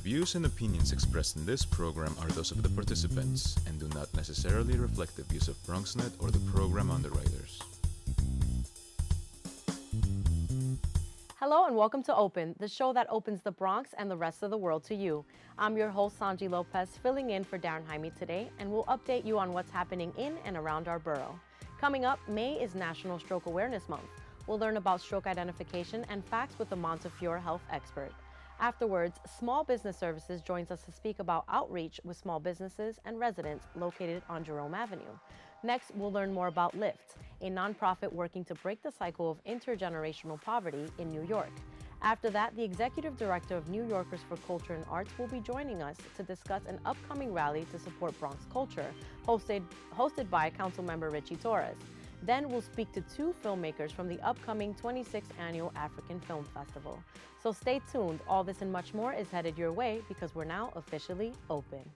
views and opinions expressed in this program are those of the participants and do not necessarily reflect the views of BronxNet or the program underwriters. Hello and welcome to Open, the show that opens the Bronx and the rest of the world to you. I'm your host, Sonyi Lopez, filling in for Darren Jaime today, and we'll update you on what's happening in and around our borough. Coming up, May is National Stroke Awareness Month. We'll learn about stroke identification and facts with the Montefiore Health Expert. Afterwards, Small Business Services joins us to speak about outreach with small businesses and residents located on Jerome Avenue. Next, we'll learn more about Lift, a nonprofit working to break the cycle of intergenerational poverty in New York. After that, the Executive Director of New Yorkers for Culture and Arts will be joining us to discuss an upcoming rally to support Bronx culture, hosted by Councilmember Richie Torres. Then we'll speak to two filmmakers from the upcoming 26th Annual African Film Festival. So stay tuned. All this and much more is headed your way because we're now officially open.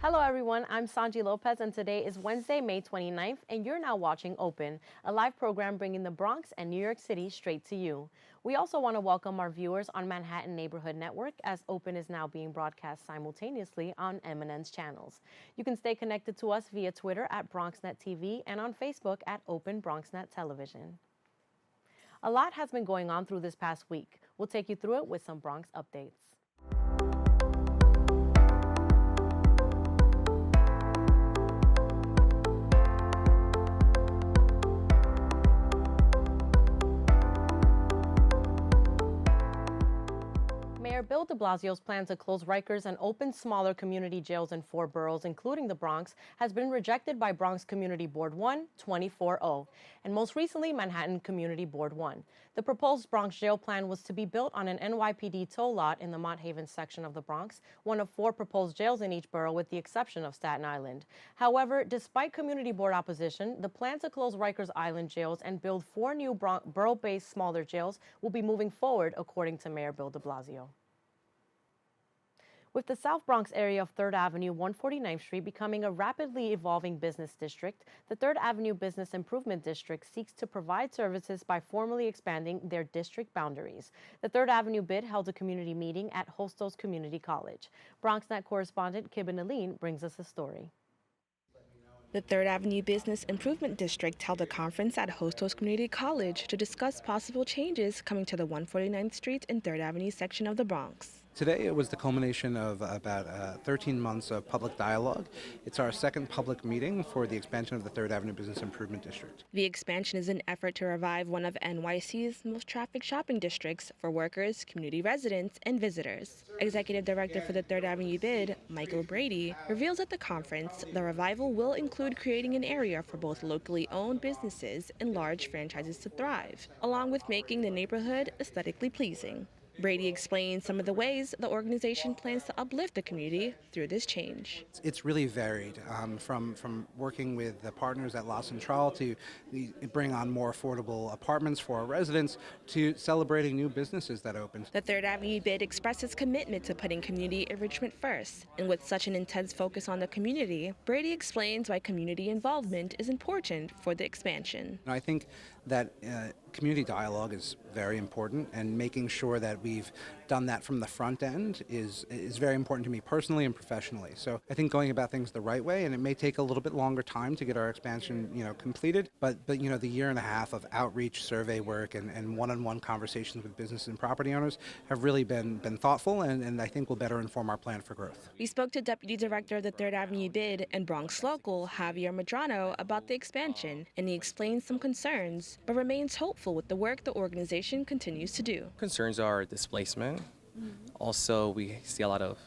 Hello everyone, I'm Sonyi Lopez and today is Wednesday, May 29th, and you're now watching Open, a live program bringing the Bronx and New York City straight to you. We also want to welcome our viewers on Manhattan Neighborhood Network, as Open is now being broadcast simultaneously on MNN's channels. You can stay connected to us via Twitter at BronxNet TV and on Facebook at Open BronxNet Television. A lot has been going on through this past week. We'll take you through it with some Bronx updates. Mayor Bill de Blasio's plan to close Rikers and open smaller community jails in 4 boroughs, including the Bronx, has been rejected by Bronx Community Board 1, 24-0, and most recently Manhattan Community Board 1. The proposed Bronx jail plan was to be built on an NYPD toll lot in the Mott Haven section of the Bronx, one of 4 proposed jails in each borough with the exception of Staten Island. However, despite Community Board opposition, the plan to close Rikers Island jails and build 4 new borough-based smaller jails will be moving forward, according to Mayor Bill de Blasio. With the South Bronx area of 3rd Avenue, 149th Street becoming a rapidly evolving business district, the 3rd Avenue Business Improvement District seeks to provide services by formally expanding their district boundaries. The 3rd Avenue bid held a community meeting at Hostos Community College. BronxNet correspondent Kibben Aline brings us the story. The 3rd Avenue Business Improvement District held a conference at Hostos Community College to discuss possible changes coming to the 149th Street and 3rd Avenue section of the Bronx. Today it was the culmination of about 13 months of public dialogue. It's our second public meeting for the expansion of the 3rd Avenue Business Improvement District. The expansion is an effort to revive one of NYC's most trafficked shopping districts for workers, community residents, and visitors. Executive Director for the 3rd Avenue bid, Michael Brady, reveals at the conference the revival will include creating an area for both locally owned businesses and large franchises to thrive, along with making the neighborhood aesthetically pleasing. Brady explains some of the ways the organization plans to uplift the community through this change. It's really varied, from working with the partners at La Centrale to bring on more affordable apartments for our residents to celebrating new businesses that opened. The 3rd Avenue bid expresses commitment to putting community enrichment first. And with such an intense focus on the community, Brady explains why community involvement is important for the expansion. I think that community dialogue is very important, and making sure that we've done that from the front end is very important to me personally and professionally. So I think going about things the right way, and it may take a little bit longer time to get our expansion completed, but the year and a half of outreach, survey work, and one-on-one conversations with business and property owners have really been thoughtful, and I think will better inform our plan for growth. We spoke to Deputy Director of the 3rd Avenue bid and Bronx local Javier Medrano about the expansion, and he explained some concerns, but remains hopeful with the work the organization continues to do. Concerns are displacement. Also, we see a lot of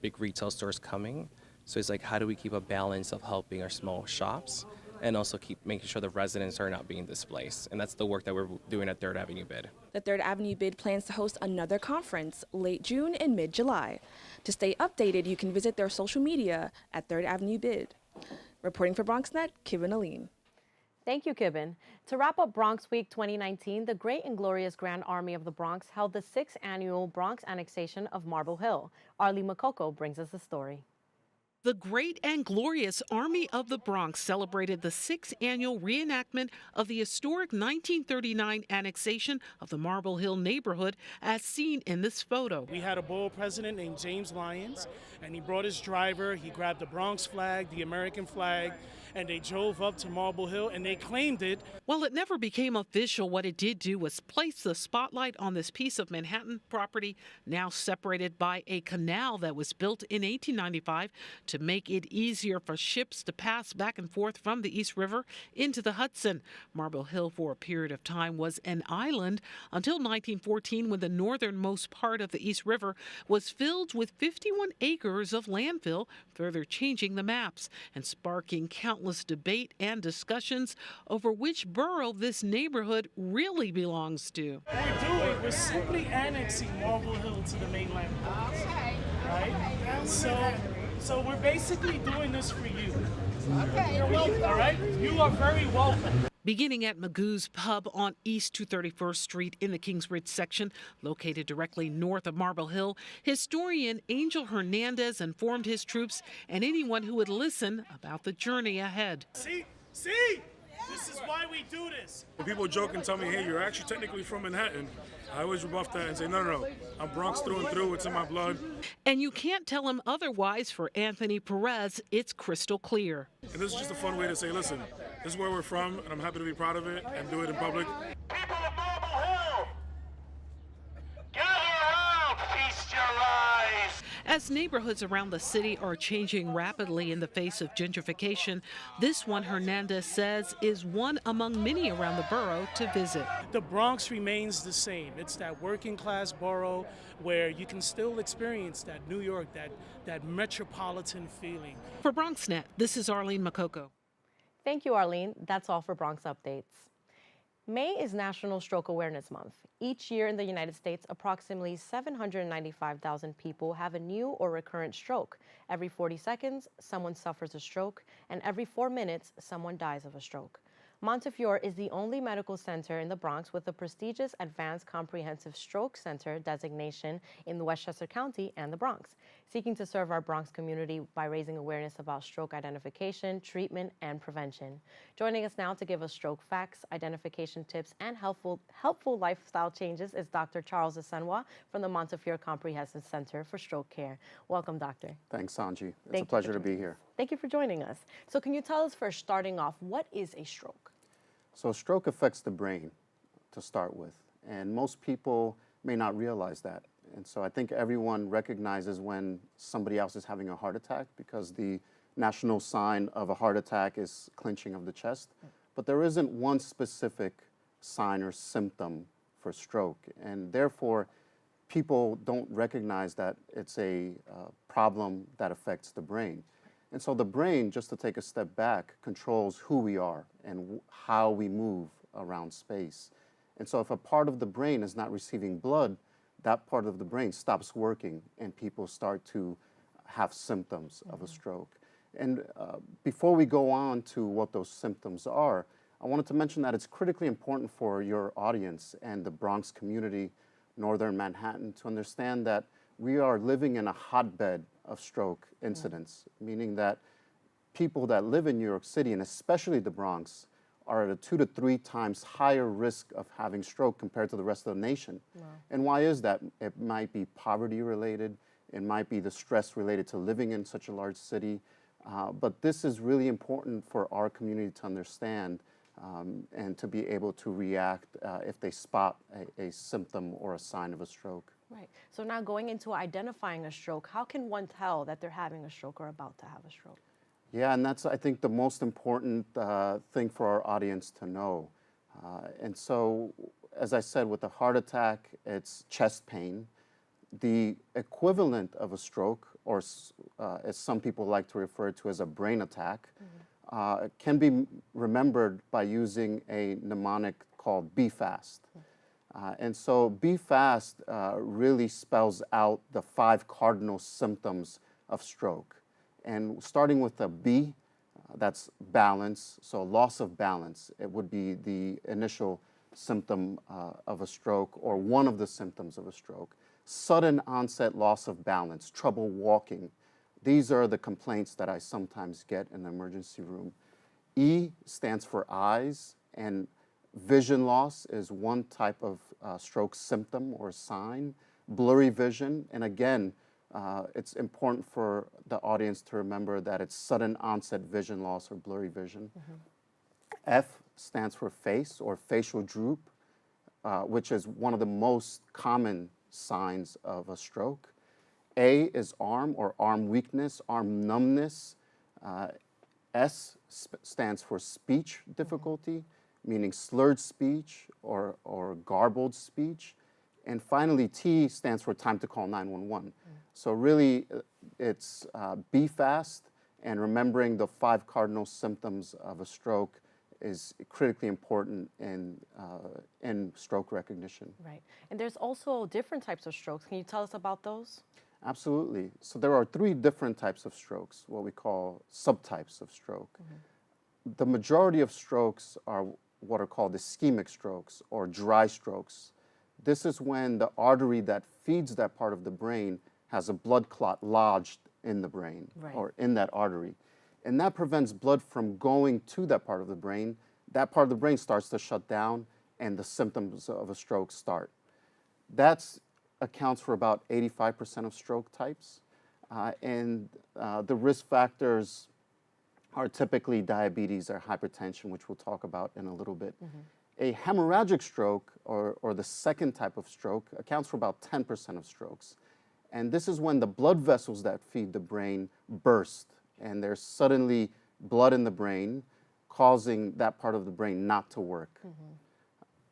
big retail stores coming. So it's like, how do we keep a balance of helping our small shops and also keep making sure the residents are not being displaced. And that's the work that we're doing at 3rd Avenue BID. The 3rd Avenue BID plans to host another conference late June and mid-July. To stay updated, you can visit their social media at 3rd Avenue BID. Reporting for BronxNet, Kibin Aline. Thank you, Kibin. To wrap up Bronx Week 2019, the Great and Glorious Grand Army of the Bronx held the 6th annual Bronx annexation of Marble Hill. Arlene Makoko brings us the story. The Great and Glorious Army of the Bronx celebrated the 6th annual reenactment of the historic 1939 annexation of the Marble Hill neighborhood as seen in this photo. We had a borough president named James Lyons, and he brought his driver, he grabbed the Bronx flag, the American flag, and they drove up to Marble Hill and they claimed it. While it never became official, what it did do was place the spotlight on this piece of Manhattan property, now separated by a canal that was built in 1895 to make it easier for ships to pass back and forth from the East River into the Hudson. Marble Hill for a period of time was an island until 1914, when the northernmost part of the East River was filled with 51 acres of landfill, further changing the maps and sparking countless debate and discussions over which borough this neighborhood really belongs to. We're simply annexing Marble Hill to the mainland. Right? So we're basically doing this for you. Okay. You're welcome. All right? You are very welcome. Beginning at Magoo's Pub on East 231st Street in the Kingsbridge section, located directly north of Marble Hill, historian Angel Hernandez informed his troops and anyone who would listen about the journey ahead. See? This is why we do this. When people joke and tell me, hey, you're actually technically from Manhattan, I always rebuff that and say, no, I'm Bronx through and through, it's in my blood. And you can't tell him otherwise. For Anthony Perez, it's crystal clear. And this is just a fun way to say, listen, this is where we're from, and I'm happy to be proud of it and do it in public. People of Marble Hill, gather around, feast your eyes. As neighborhoods around the city are changing rapidly in the face of gentrification, this one, Hernandez says, is one among many around the borough to visit. The Bronx remains the same. It's that working class borough where you can still experience that New York, that metropolitan feeling. For BronxNet, this is Arlene Makoko. Thank you, Arlene. That's all for Bronx Updates. May is National Stroke Awareness Month. Each year in the United States, approximately 795,000 people have a new or recurrent stroke. Every 40 seconds, someone suffers a stroke, and every 4 minutes, someone dies of a stroke. Montefiore is the only medical center in the Bronx with a prestigious Advanced Comprehensive Stroke Center designation in Westchester County and the Bronx, seeking to serve our Bronx community by raising awareness about stroke identification, treatment, and prevention. Joining us now to give us stroke facts, identification tips, and helpful lifestyle changes is Dr. Charles Asenwa from the Montefiore Comprehensive Center for Stroke Care. Welcome, Doctor. Thanks, Sanji. It's a pleasure to be here. Thank you for joining us. So can you tell us first, starting off, what is a stroke? So stroke affects the brain to start with, and most people may not realize that. And so I think everyone recognizes when somebody else is having a heart attack, because the national sign of a heart attack is clenching of the chest. But there isn't one specific sign or symptom for stroke, and therefore people don't recognize that it's a problem that affects the brain. And so the brain, just to take a step back, controls who we are and how we move around space. And so if a part of the brain is not receiving blood, that part of the brain stops working and people start to have symptoms of a stroke. And before we go on to what those symptoms are, I wanted to mention that it's critically important for your audience and the Bronx community, Northern Manhattan, to understand that we are living in a hotbed of stroke incidents, meaning that people that live in New York City, and especially the Bronx, are at a 2 to 3 times higher risk of having stroke compared to the rest of the nation. Wow. And why is that? It might be poverty related, it might be the stress related to living in such a large city, but this is really important for our community to understand and to be able to react if they spot a symptom or a sign of a stroke. Right. So now going into identifying a stroke, how can one tell that they're having a stroke or about to have a stroke? Yeah, and that's, I think, the most important thing for our audience to know. And so, as I said, with a heart attack, it's chest pain. The equivalent of a stroke, or as some people like to refer to as a brain attack, can be remembered by using a mnemonic called Be Fast. And so Be Fast really spells out the 5 cardinal symptoms of stroke. And starting with a B, that's balance, so loss of balance. It would be the initial symptom of a stroke, or one of the symptoms of a stroke. Sudden onset loss of balance, trouble walking. These are the complaints that I sometimes get in the emergency room. E stands for eyes, and vision loss is one type of stroke symptom or sign. Blurry vision, and again, it's important for the audience to remember that it's sudden onset vision loss or blurry vision. F stands for face or facial droop, which is one of the most common signs of a stroke. A is arm or arm weakness, arm numbness. S stands for speech difficulty, meaning slurred speech or garbled speech. And finally, T stands for time to call 911. So really, it's be fast, and remembering the 5 cardinal symptoms of a stroke is critically important in stroke recognition. Right. And there's also different types of strokes. Can you tell us about those? Absolutely. So there are 3 different types of strokes, what we call subtypes of stroke. The majority of strokes are what are called ischemic strokes or dry strokes. This is when the artery that feeds that part of the brain has a blood clot lodged in the brain or in that artery. And that prevents blood from going to that part of the brain. That part of the brain starts to shut down, and the symptoms of a stroke start. That accounts for about 85% of stroke types. The risk factors are typically diabetes or hypertension, which we'll talk about in a little bit. A hemorrhagic stroke, or the second type of stroke, accounts for about 10% of strokes. And this is when the blood vessels that feed the brain burst, and there's suddenly blood in the brain, causing that part of the brain not to work.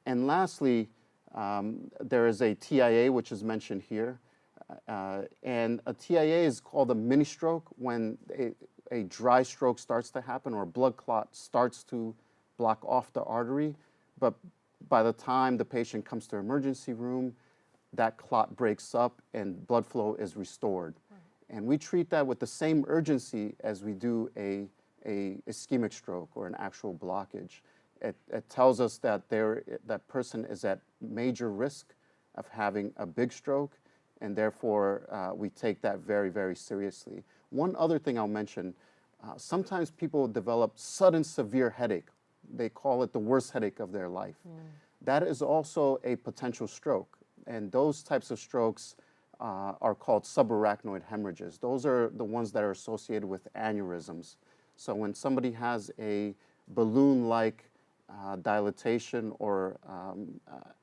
And lastly, there is a TIA, which is mentioned here. And a TIA is called a mini stroke when a dry stroke starts to happen, or a blood clot starts to block off the artery. But by the time the patient comes to emergency room, that clot breaks up and blood flow is restored. And we treat that with the same urgency as we do a ischemic stroke or an actual blockage. It tells us that that person is at major risk of having a big stroke, and therefore we take that very, very seriously. One other thing I'll mention, sometimes people develop sudden severe headache. They call it the worst headache of their life. That is also a potential stroke, and those types of strokes are called subarachnoid hemorrhages. Those are the ones that are associated with aneurysms. So when somebody has a balloon-like dilatation or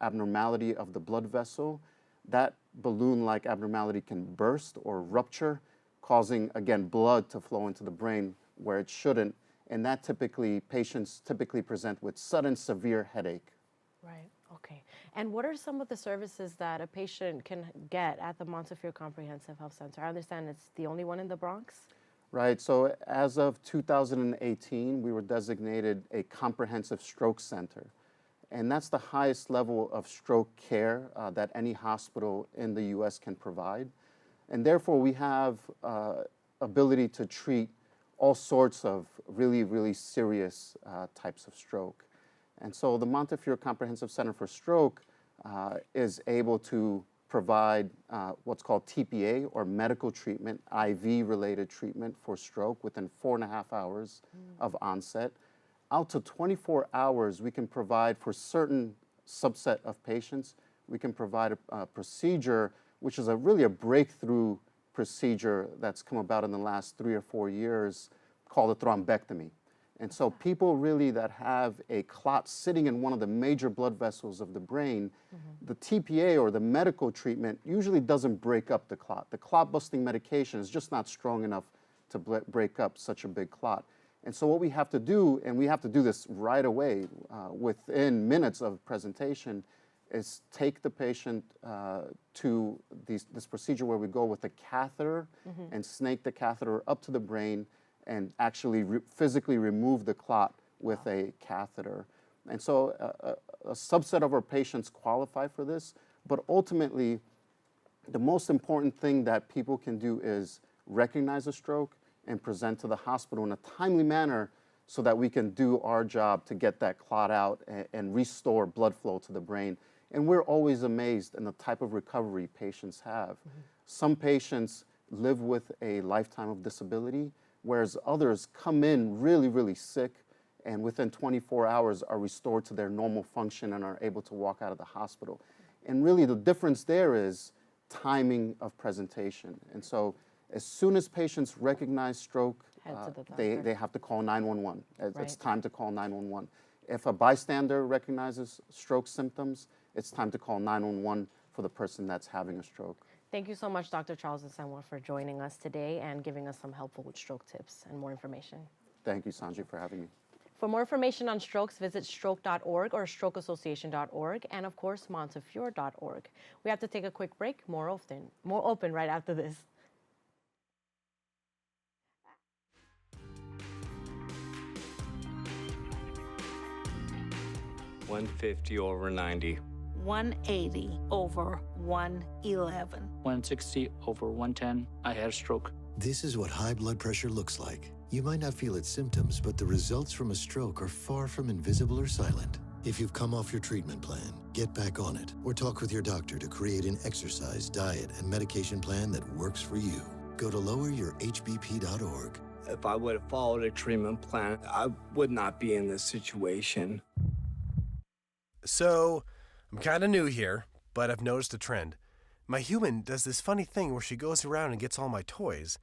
abnormality of the blood vessel, that balloon-like abnormality can burst or rupture, causing, again, blood to flow into the brain where it shouldn't. And that patients typically present with sudden severe headache. Right, okay. And what are some of the services that a patient can get at the Montefiore Comprehensive Health Center? I understand it's the only one in the Bronx? Right, so as of 2018, we were designated a comprehensive stroke center. And that's the highest level of stroke care that any hospital in the US can provide. And therefore, we have ability to treat all sorts of really, really serious types of stroke. And so the Montefiore Comprehensive Center for Stroke is able to provide what's called TPA, or medical treatment, IV-related treatment for stroke within 4.5 hours of onset. Out to 24 hours, we can provide for certain subset of patients, we can provide a procedure which is really a breakthrough procedure that's come about in the last 3 or 4 years, called a thrombectomy. And so people really that have a clot sitting in one of the major blood vessels of the brain, the TPA, or the medical treatment, usually doesn't break up the clot. The clot-busting medication is just not strong enough to break up such a big clot. And so what we have to do, and we have to do this right away, within minutes of presentation, is take the patient to this procedure where we go with a catheter and snake the catheter up to the brain and actually physically remove the clot with a catheter. And so a subset of our patients qualify for this, but ultimately, the most important thing that people can do is recognize a stroke and present to the hospital in a timely manner so that we can do our job to get that clot out and restore blood flow to the brain. And we're always amazed in the type of recovery patients have. Some patients live with a lifetime of disability, whereas others come in really, really sick and within 24 hours are restored to their normal function and are able to walk out of the hospital. And really the difference there is timing of presentation. And so as soon as patients recognize stroke, they have to call 911. It's time to call 911. If a bystander recognizes stroke symptoms, it's time to call 911 for the person that's having a stroke. Thank you so much, Dr. Charles Asenwa, for joining us today and giving us some helpful stroke tips and more information. Thank you, Sanji, for having me. For more information on strokes, visit stroke.org or strokeassociation.org, and of course, Montefiore.org. We have to take a quick break. More open right after this. $150 over 90. 180 over 111. 160 over 110. I had a stroke. This is what high blood pressure looks like. You might not feel its symptoms, but the results from a stroke are far from invisible or silent. If you've come off your treatment plan, get back on it, or talk with your doctor to create an exercise, diet, and medication plan that works for you. Go to loweryourhbp.org. If I would have followed a treatment plan, I would not be in this situation. So, I'm kind of new here, but I've noticed a trend. My human does this funny thing where she goes around and gets all my toys,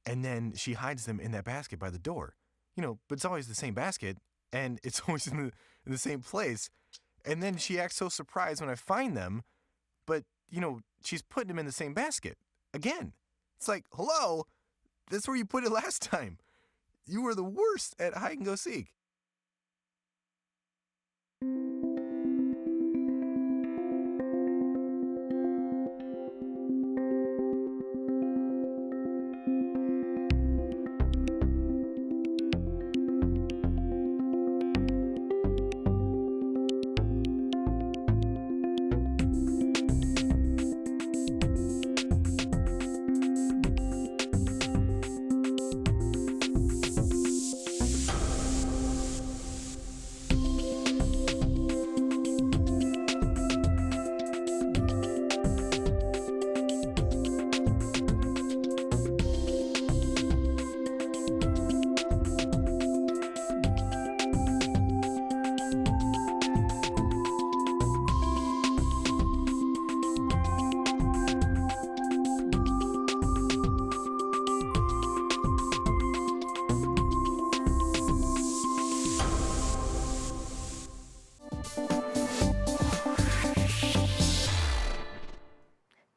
and then she hides them in that basket by the door. But it's always the same basket, and it's always in the same place. And then she acts so surprised when I find them, but, she's putting them in the same basket again. It's like, hello, that's where you put it last time. You were the worst at hide and go seek.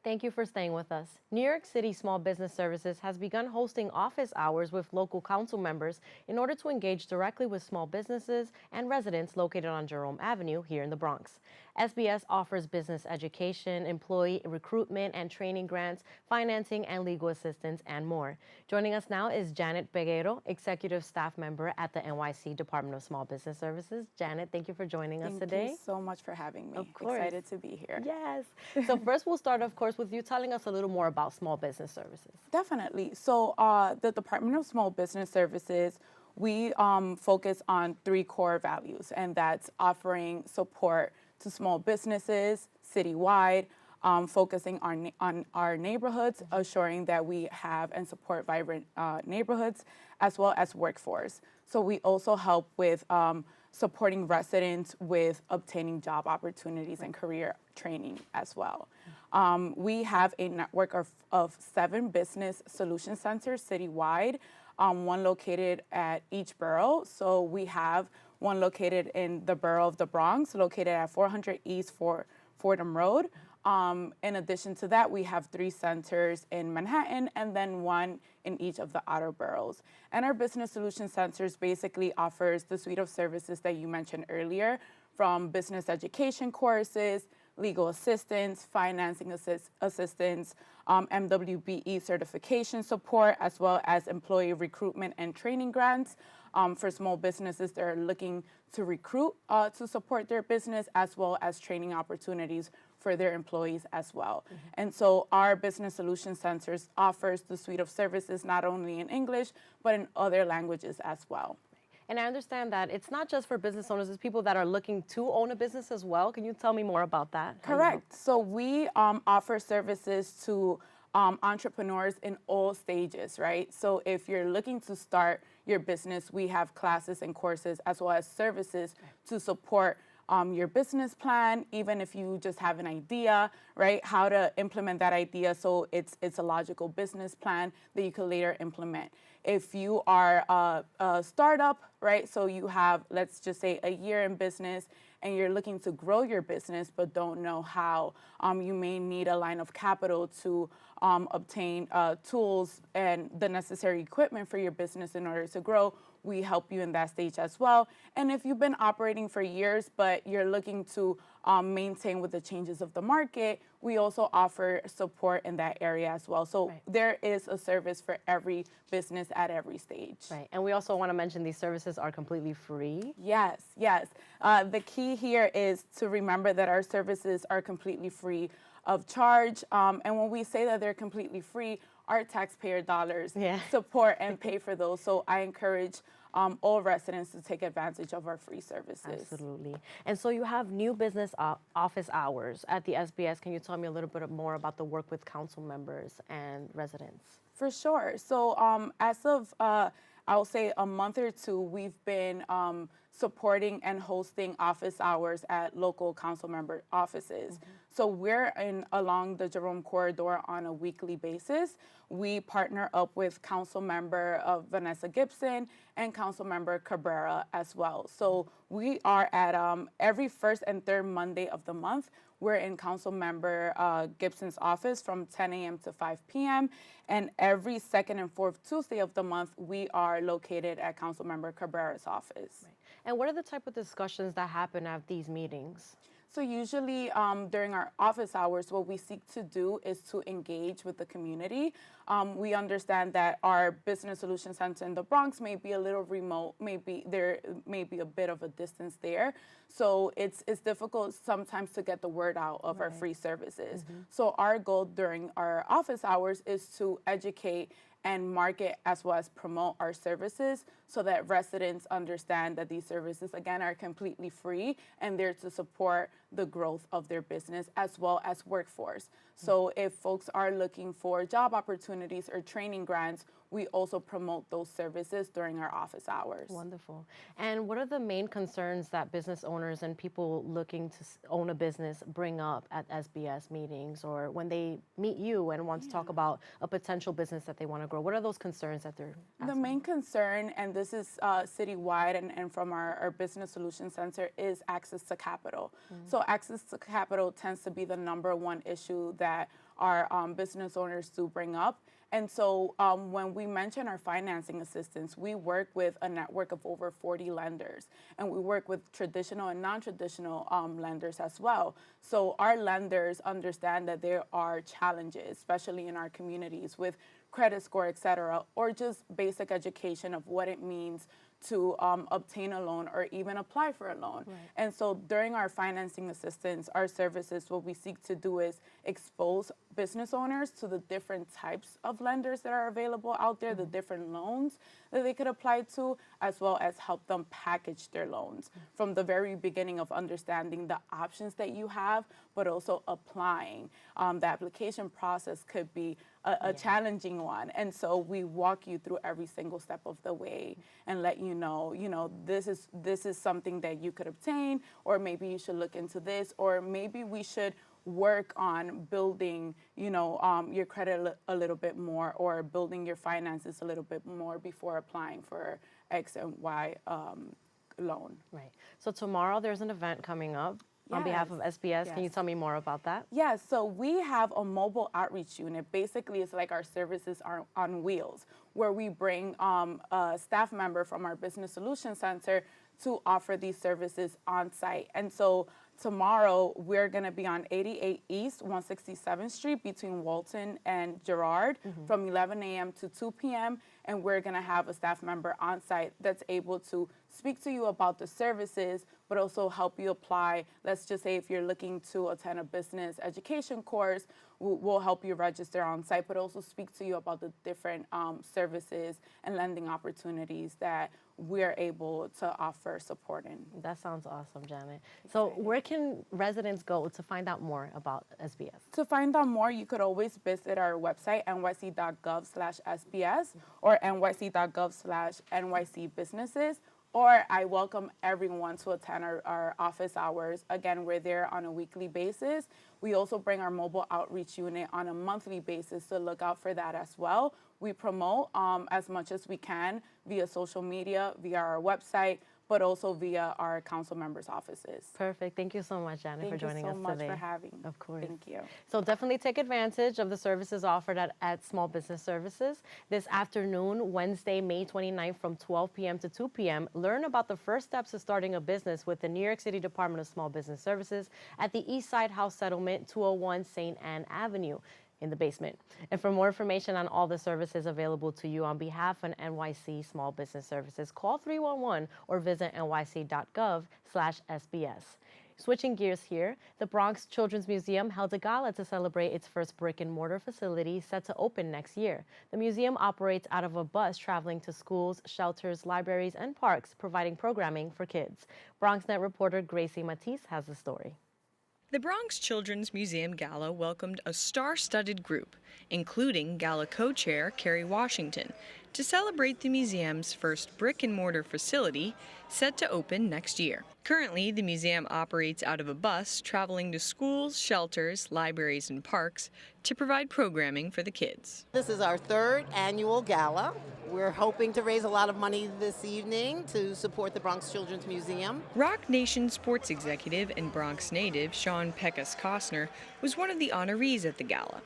Thank you for staying with us. New York City Small Business Services has begun hosting office hours with local council members in order to engage directly with small businesses and residents located on Jerome Avenue here in the Bronx. SBS offers business education, employee recruitment and training grants, financing and legal assistance, and more. Joining us now is Janet Peguero, Executive Staff Member at the NYC Department of Small Business Services. Janet, thank you for joining us today. Thank you so much for having me. Of course. Excited to be here. Yes. So first we'll start, of course, with you telling us a little more about Small Business Services. Definitely. So the Department of Small Business Services, we focus on 3 core values, and that's offering support to small businesses citywide, focusing on our neighborhoods, assuring that we have and support vibrant neighborhoods, as well as workforce. So we also help with supporting residents with obtaining job opportunities and career training as well. We have a network of 7 business solution centers citywide, one located at each borough. So we have one located in the borough of the Bronx, located at 400 East Fordham Road. In addition to that, we have 3 centers in Manhattan and then 1 in each of the outer boroughs. And our business solution centers basically offers the suite of services that you mentioned earlier, from business education courses legal assistance, financing assistance, MWBE certification support, as well as employee recruitment and training grants for small businesses that are looking to recruit to support their business, as well as training opportunities for their employees as well. And so our Business Solutions Centers offers the suite of services not only in English, but in other languages as well. And I understand that it's not just for business owners, it's people that are looking to own a business as well. Can you tell me more about that? Correct. So we offer services to entrepreneurs in all stages, right? So if you're looking to start your business, we have classes and courses as well as services to support your business plan, even if you just have an idea, right? How to implement that idea so it's a logical business plan that you can later implement. If you are a startup, right? So you have, let's just say, a year in business and you're looking to grow your business but don't know how, you may need a line of capital to obtain tools and the necessary equipment for your business in order to grow. We help you in that stage as well. And if you've been operating for years, but you're looking to maintain with the changes of the market, we also offer support in that area as well. So there is a service for every business at every stage. Right. And we also want to mention these services are completely free. Yes, yes. The key here is to remember that our services are completely free of charge. And when we say that they're completely free, our taxpayer dollars support and pay for those. So I encourage all residents to take advantage of our free services. Absolutely. And so you have new business office hours at the SBS. Can you tell me a little bit more about the work with council members and residents? For sure. So as of, I'll say a month or two, we've been supporting and hosting office hours at local council member offices. So we're along the Jerome Corridor on a weekly basis. We partner up with Council Member Vanessa Gibson and Council Member Cabrera as well. So we are at every first and third Monday of the month. We're in Council Member Gibson's office from 10 a.m. to 5 p.m. And every second and fourth Tuesday of the month, we are located at Council Member Cabrera's office. Right. And what are the type of discussions that happen at these meetings? So usually during our office hours, what we seek to do is to engage with the community. We understand that our Business Solutions Center in the Bronx may be a little remote, there may be a bit of a distance there. So it's difficult sometimes to get the word out of our free services. So our goal during our office hours is to educate and market as well as promote our services so that residents understand that these services, again, are completely free and they're to support the growth of their business as well as workforce. So if folks are looking for job opportunities or training grants, we also promote those services during our office hours. Wonderful. And what are the main concerns that business owners and people looking to own a business bring up at SBS meetings or when they meet you and want to talk about a potential business that they want to grow? What are those concerns that they're asking? The main concern, and this is citywide and from our Business Solutions Center, is access to capital. So access to capital tends to be the #1 issue that our business owners do bring up. And so when we mention our financing assistance, we work with a network of over 40 lenders, and we work with traditional and non-traditional lenders as well. So our lenders understand that there are challenges, especially in our communities, with credit score, et cetera, or just basic education of what it means to obtain a loan or even apply for a loan. Right. And so during our financing assistance, our services, what we seek to do is expose business owners to the different types of lenders that are available out there, the different loans that they could apply to, as well as help them package their loans from the very beginning of understanding the options that you have, but also applying. The application process could be a challenging one. And so we walk you through every single step of the way and let you know, this is something that you could obtain, or maybe you should look into this, or maybe we should work on building, your credit a little bit more, or building your finances a little bit more before applying for X and Y loan. Right. So tomorrow there's an event coming up. On behalf of SBS, can you tell me more about that? Yes, so we have a mobile outreach unit. Basically, it's like our services are on wheels, where we bring a staff member from our Business Solutions Center to offer these services on site. And so tomorrow, we're going to be on 88 East, 167th Street between Walton and Girard from 11 a.m. to 2 p.m. And we're going to have a staff member on site that's able to speak to you about the services, but also help you apply. Let's just say if you're looking to attend a business education course, we'll help you register on site, but also speak to you about the different services and lending opportunities that we're able to offer support in. That sounds awesome, Janet. So where can residents go to find out more about SBS? To find out more, you could always visit our website, nyc.gov/SBS or nyc.gov/NYC businesses. Or I welcome everyone to attend our office hours. Again, we're there on a weekly basis. We also bring our mobile outreach unit on a monthly basis, so look out for that as well. We promote as much as we can via social media, via our website, but also via our council members' offices. Perfect. Thank you so much, Janet, for joining us today. Thank you so much for having me. Of course. Thank you. So definitely take advantage of the services offered at Small Business Services. This afternoon, Wednesday, May 29th from 12 p.m. to 2 p.m., learn about the first steps to starting a business with the New York City Department of Small Business Services at the East Side House Settlement, 201 St. Anne Avenue, in the basement. And for more information on all the services available to you on behalf of NYC Small Business Services, call 311 or visit nyc.gov/SBS. Switching gears here, the Bronx Children's Museum held a gala to celebrate its first brick-and-mortar facility set to open next year. The museum operates out of a bus traveling to schools, shelters, libraries, and parks, providing programming for kids. BronxNet reporter Gracie Matisse has the story. The Bronx Children's Museum Gala welcomed a star-studded group, including Gala co-chair Kerry Washington, to celebrate the museum's first brick-and-mortar facility set to open next year. Currently, the museum operates out of a bus traveling to schools, shelters, libraries, and parks to provide programming for the kids. This is our third annual gala. We're hoping to raise a lot of money this evening to support the Bronx Children's Museum. Rock Nation sports executive and Bronx native Sean Pecos Costner was one of the honorees at the gala,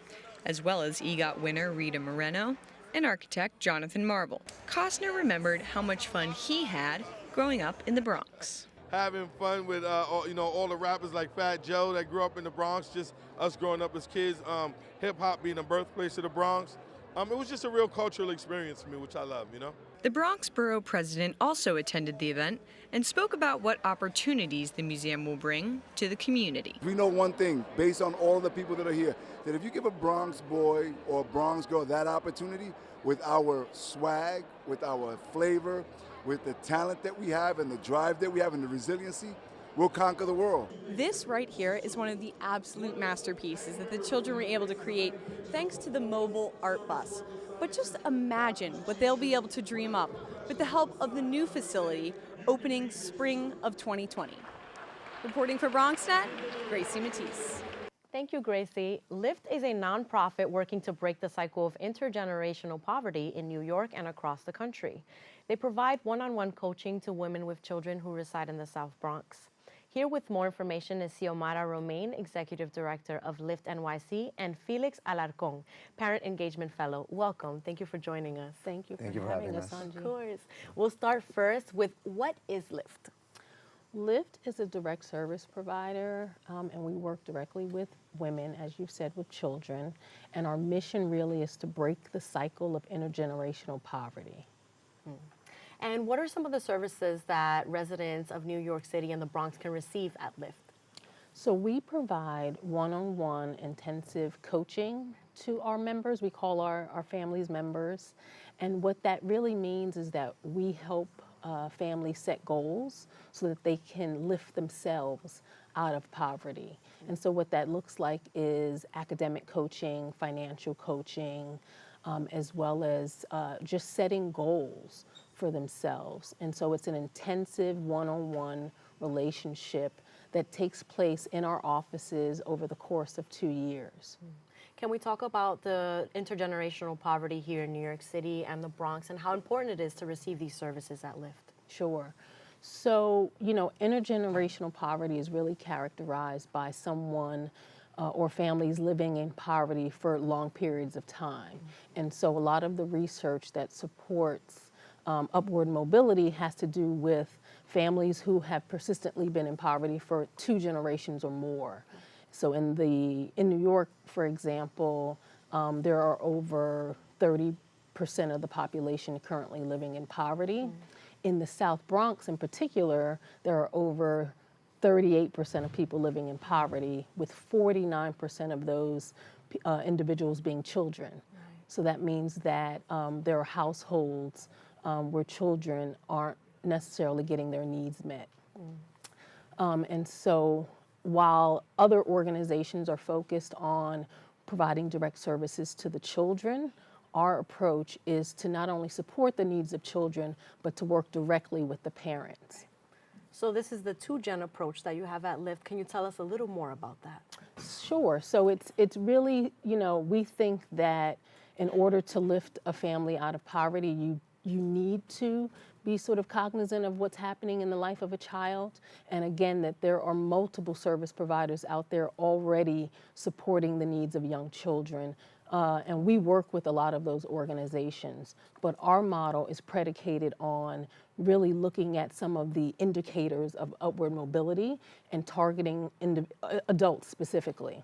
as well as EGOT winner Rita Moreno and architect Jonathan Marvel. Costner remembered how much fun he had growing up in the Bronx. Having fun with all the rappers like Fat Joe that grew up in the Bronx, just us growing up as kids, hip-hop being the birthplace of the Bronx. It was just a real cultural experience for me, which I love, The Bronx Borough president also attended the event and spoke about what opportunities the museum will bring to the community. We know one thing, based on all of the people that are here, that if you give a Bronx boy or a Bronx girl that opportunity with our swag, with our flavor, with the talent that we have and the drive that we have and the resiliency, we'll conquer the world. This right here is one of the absolute masterpieces that the children were able to create thanks to the mobile art bus. But just imagine what they'll be able to dream up with the help of the new facility opening spring of 2020. Reporting for BronxNet, Gracie Matisse. Thank you, Gracie. Lift is a nonprofit working to break the cycle of intergenerational poverty in New York and across the country. They provide one-on-one coaching to women with children who reside in the South Bronx. Here with more information is Xiomara Romain, Executive Director of Lift NYC, and Felix Alarcón, Parent Engagement Fellow. Welcome. Thank you for joining us. Thank you for having us. Of course. We'll start first with what is Lift? Lift is a direct service provider, and we work directly with women, as you said, with children. And our mission really is to break the cycle of intergenerational poverty. And what are some of the services that residents of New York City and the Bronx can receive at Lift? So we provide one-on-one intensive coaching to our members. We call our families members. And what that really means is that we help families set goals so that they can lift themselves out of poverty. And so what that looks like is academic coaching, financial coaching, as well as just setting goals for themselves. And so it's an intensive one-on-one relationship that takes place in our offices over the course of 2 years. Can we talk about the intergenerational poverty here in New York City and the Bronx and how important it is to receive these services at Lift? Sure. So, intergenerational poverty is really characterized by someone or families living in poverty for long periods of time. And so a lot of the research that supports upward mobility has to do with families who have persistently been in poverty for 2 generations or more. So in New York, for example, there are over 30% of the population currently living in poverty. In the South Bronx in particular, there are over 38% of people living in poverty, with 49% of those individuals being children. So that means that there are households where children aren't necessarily getting their needs met. And so while other organizations are focused on providing direct services to the children, our approach is to not only support the needs of children, but to work directly with the parents. So this is the 2-gen approach that you have at Lift. Can you tell us a little more about that? Sure. So it's really, we think that in order to lift a family out of poverty, you need to be sort of cognizant of what's happening in the life of a child. And again, that there are multiple service providers out there already supporting the needs of young children. And we work with a lot of those organizations. But our model is predicated on really looking at some of the indicators of upward mobility and targeting adults specifically.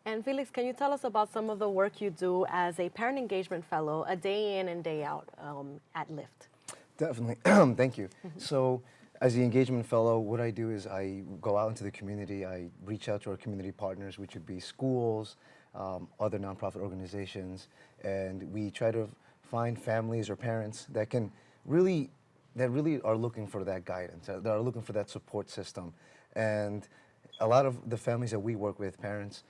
And Felix, can you tell us about some of the work you do as a parent engagement fellow, a day in and day out at Lift? Definitely. Thank you. So as the engagement fellow, what I do is I go out into the community. I reach out to our community partners, which would be schools, other nonprofit organizations, and we try to find families or parents that really are looking for that guidance, that are looking for that support system. And a lot of the families that we work with, parents,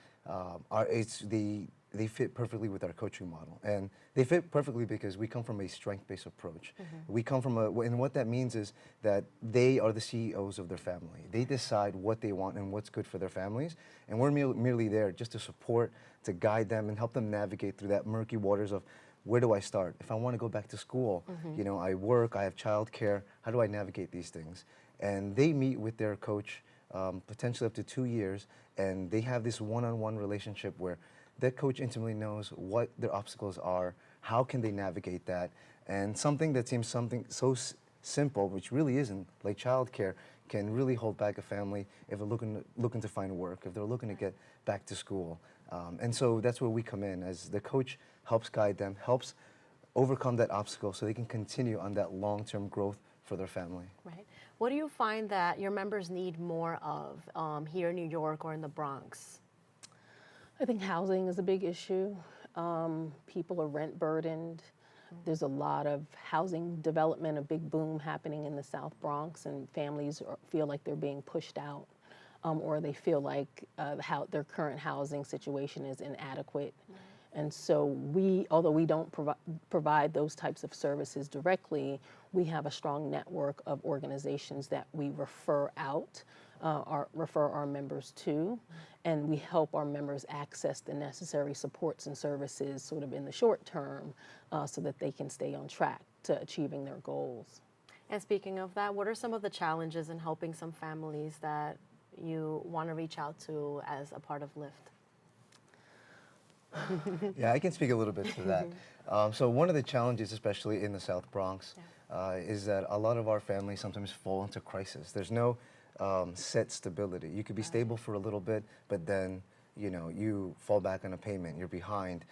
they fit perfectly with our coaching model. And they fit perfectly because we come from a strength-based approach. We come from and what that means is that they are the CEOs of their family. They decide what they want and what's good for their families. And we're merely there just to support, to guide them and help them navigate through that murky waters of, where do I start? If I want to go back to school, I work, I have childcare, how do I navigate these things? And they meet with their coach potentially up to 2 years, and they have this one-on-one relationship where that coach intimately knows what their obstacles are, how can they navigate that, and something that seems so simple, which really isn't, like childcare, can really hold back a family if they're looking to find work, if they're looking to get back to school. And so that's where we come in, as the coach helps guide them, helps overcome that obstacle so they can continue on that long-term growth for their family. Right. What do you find that your members need more of here in New York or in the Bronx? I think housing is a big issue. People are rent burdened. There's a lot of housing development, a big boom happening in the South Bronx, and families feel like they're being pushed out, or they feel like their current housing situation is inadequate. And so although we don't provide those types of services directly, we have a strong network of organizations that we refer out, refer our members to, and we help our members access the necessary supports and services sort of in the short term so that they can stay on track to achieving their goals. And speaking of that, what are some of the challenges in helping some families that you want to reach out to as a part of Lift? Yeah, I can speak a little bit to that. So one of the challenges, especially in the South Bronx, is that a lot of our families sometimes fall into crisis. There's no set stability. You could be stable for a little bit, but then you fall back on a payment, you're behind.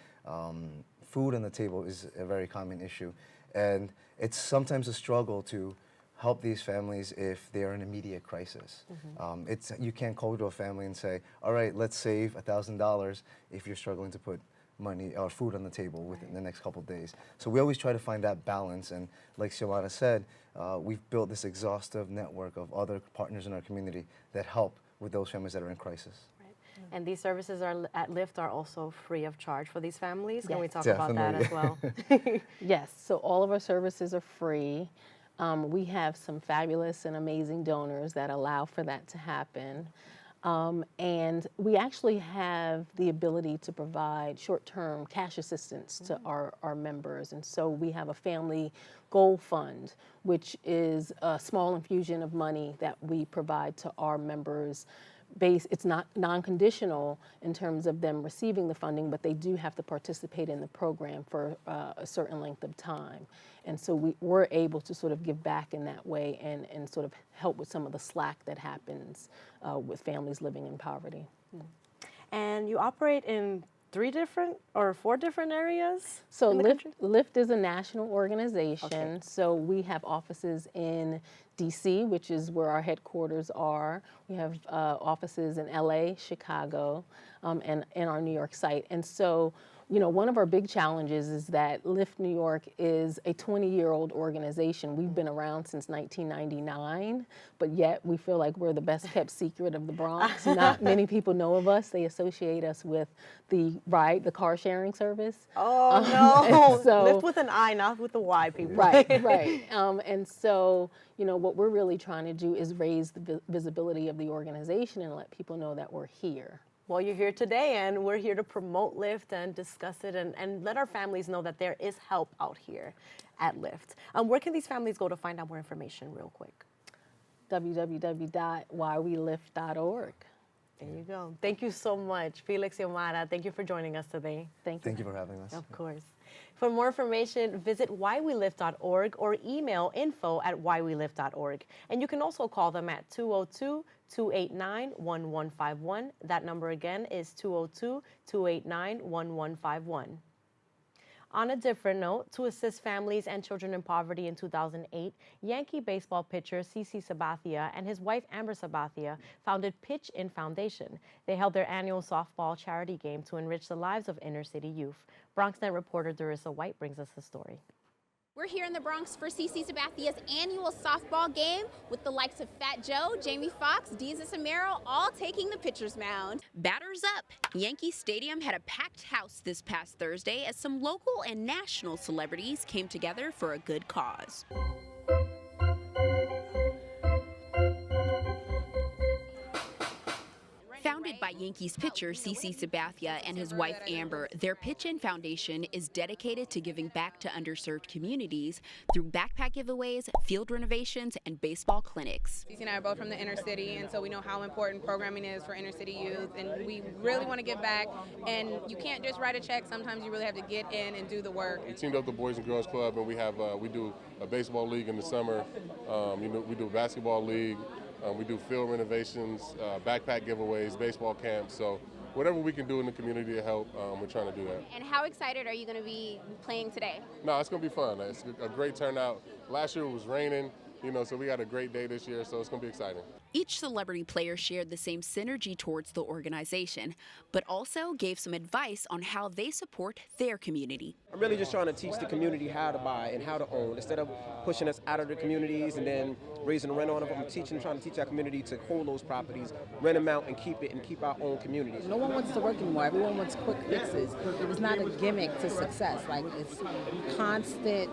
Food on the table is a very common issue, and it's sometimes a struggle to help these families if they are in immediate crisis. You can't call to a family and say, all right, let's save $1,000 if you're struggling to put money or food on the table within the next couple of days. So we always try to find that balance, and like Xiomara said, we've built this exhaustive network of other partners in our community that help with those families that are in crisis. And these services at Lift are also free of charge for these families. Can we talk Definitely. about that as well? Yes, so all of our services are free. We have some fabulous and amazing donors that allow for that to happen. And we actually have the ability to provide short-term cash assistance to our members. And so we have a family goal fund, which is a small infusion of money that we provide to our members it's not non-conditional in terms of them receiving the funding, but they do have to participate in the program for a certain length of time. And so we're able to sort of give back in that way and sort of help with some of the slack that happens with families living in poverty. And you operate in 4 different areas? So in the country? Lift is a national organization. Okay. So we have offices in DC, which is where our headquarters are. We have offices in LA, Chicago, and our New York site. And so, you know, one of our big challenges is that Lift New York is a 20-year-old organization. We've been around since 1999, but yet we feel like we're the best kept secret of the Bronx. Not many people know of us. They associate us with the car sharing service. Oh, no. So, Lift with an I, not with a Y, people. Right, right. And so, you know, what we're really trying to do is raise the visibility of the organization and let people know that we're here. Well, you're here today, and we're here to promote Lift and discuss it and let our families know that there is help out here at Lift. Where can these families go to find out more information real quick? www.whywelift.org. There you go. Thank you so much, Felix Yomara. Thank you for joining us today. Thank you. Thank you for having us. Of course. For more information, visit whywelift.org or email info@whywelift.org. And you can also call them at 202-289-1151. That number again is 202-289-1151. On a different note, to assist families and children in poverty in 2008, Yankee baseball pitcher CC Sabathia and his wife Amber Sabathia founded Pitch In Foundation. They held their annual softball charity game to enrich the lives of inner city youth. BronxNet reporter Darissa White brings us the story. We're here in the Bronx for CC Sabathia's annual softball game with the likes of Fat Joe, Jamie Foxx, Deezus and Merrill all taking the pitcher's mound. Batters up! Yankee Stadium had a packed house this past Thursday as some local and national celebrities came together for a good cause. Founded by Yankees pitcher CC Sabathia and his wife Amber, their Pitch In Foundation is dedicated to giving back to underserved communities through backpack giveaways, field renovations, and baseball clinics. CC and I are both from the inner city, and so we know how important programming is for inner city youth, and we really want to give back, and you can't just write a check. Sometimes you really have to get in and do the work. We teamed up the Boys and Girls Club, and we do a baseball league in the summer. We do a basketball league. We do field renovations, backpack giveaways, baseball camps. So whatever we can do in the community to help, we're trying to do that. And how excited are you going to be playing today? No, it's going to be fun. It's a great turnout. Last year it was raining, so we got a great day this year, so it's going to be exciting. Each celebrity player shared the same synergy towards the organization, but also gave some advice on how they support their community. I'm really just trying to teach the community how to buy and how to own. Instead of pushing us out of the communities and then raising the rent on them, I'm trying to teach our community to hold those properties, rent them out, and keep our own communities. No one wants to work anymore. Everyone wants quick fixes. It was not a gimmick to success. Like, it's constant,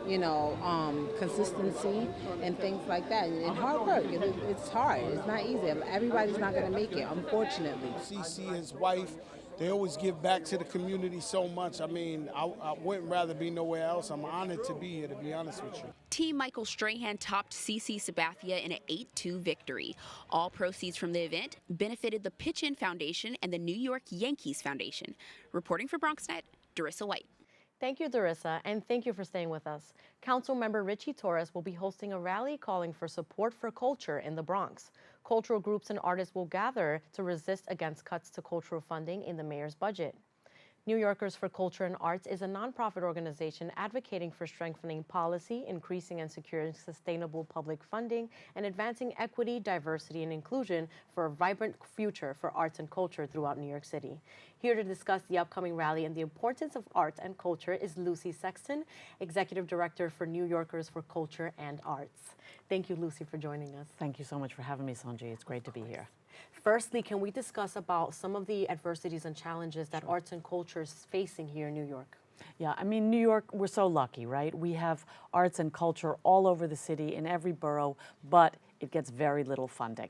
consistency and things like that. And hard work. It's hard. It's not easy. Everybody's not going to make it, unfortunately. CC, his wife, they always give back to the community so much. I mean, I wouldn't rather be nowhere else. I'm honored to be here, to be honest with you. Team Michael Strahan topped CC Sabathia in an 8-2 victory. All proceeds from the event benefited the Pitch In Foundation and the New York Yankees Foundation. Reporting for BronxNet, Darissa White. Thank you, Darissa, and thank you for staying with us. Councilmember Richie Torres will be hosting a rally calling for support for culture in the Bronx. Cultural groups and artists will gather to resist against cuts to cultural funding in the mayor's budget. New Yorkers for Culture and Arts is a nonprofit organization advocating for strengthening policy, increasing and securing sustainable public funding, and advancing equity, diversity, and inclusion for a vibrant future for arts and culture throughout New York City. Here to discuss the upcoming rally and the importance of arts and culture is Lucy Sexton, Executive Director for New Yorkers for Culture and Arts. Thank you, Lucy, for joining us. Thank you so much for having me, Sonji. It's great to be here. Firstly, can we discuss about some of the adversities and challenges that arts and culture is facing here in New York? Yeah, I mean, New York, we're so lucky, right? We have arts and culture all over the city, in every borough, but it gets very little funding.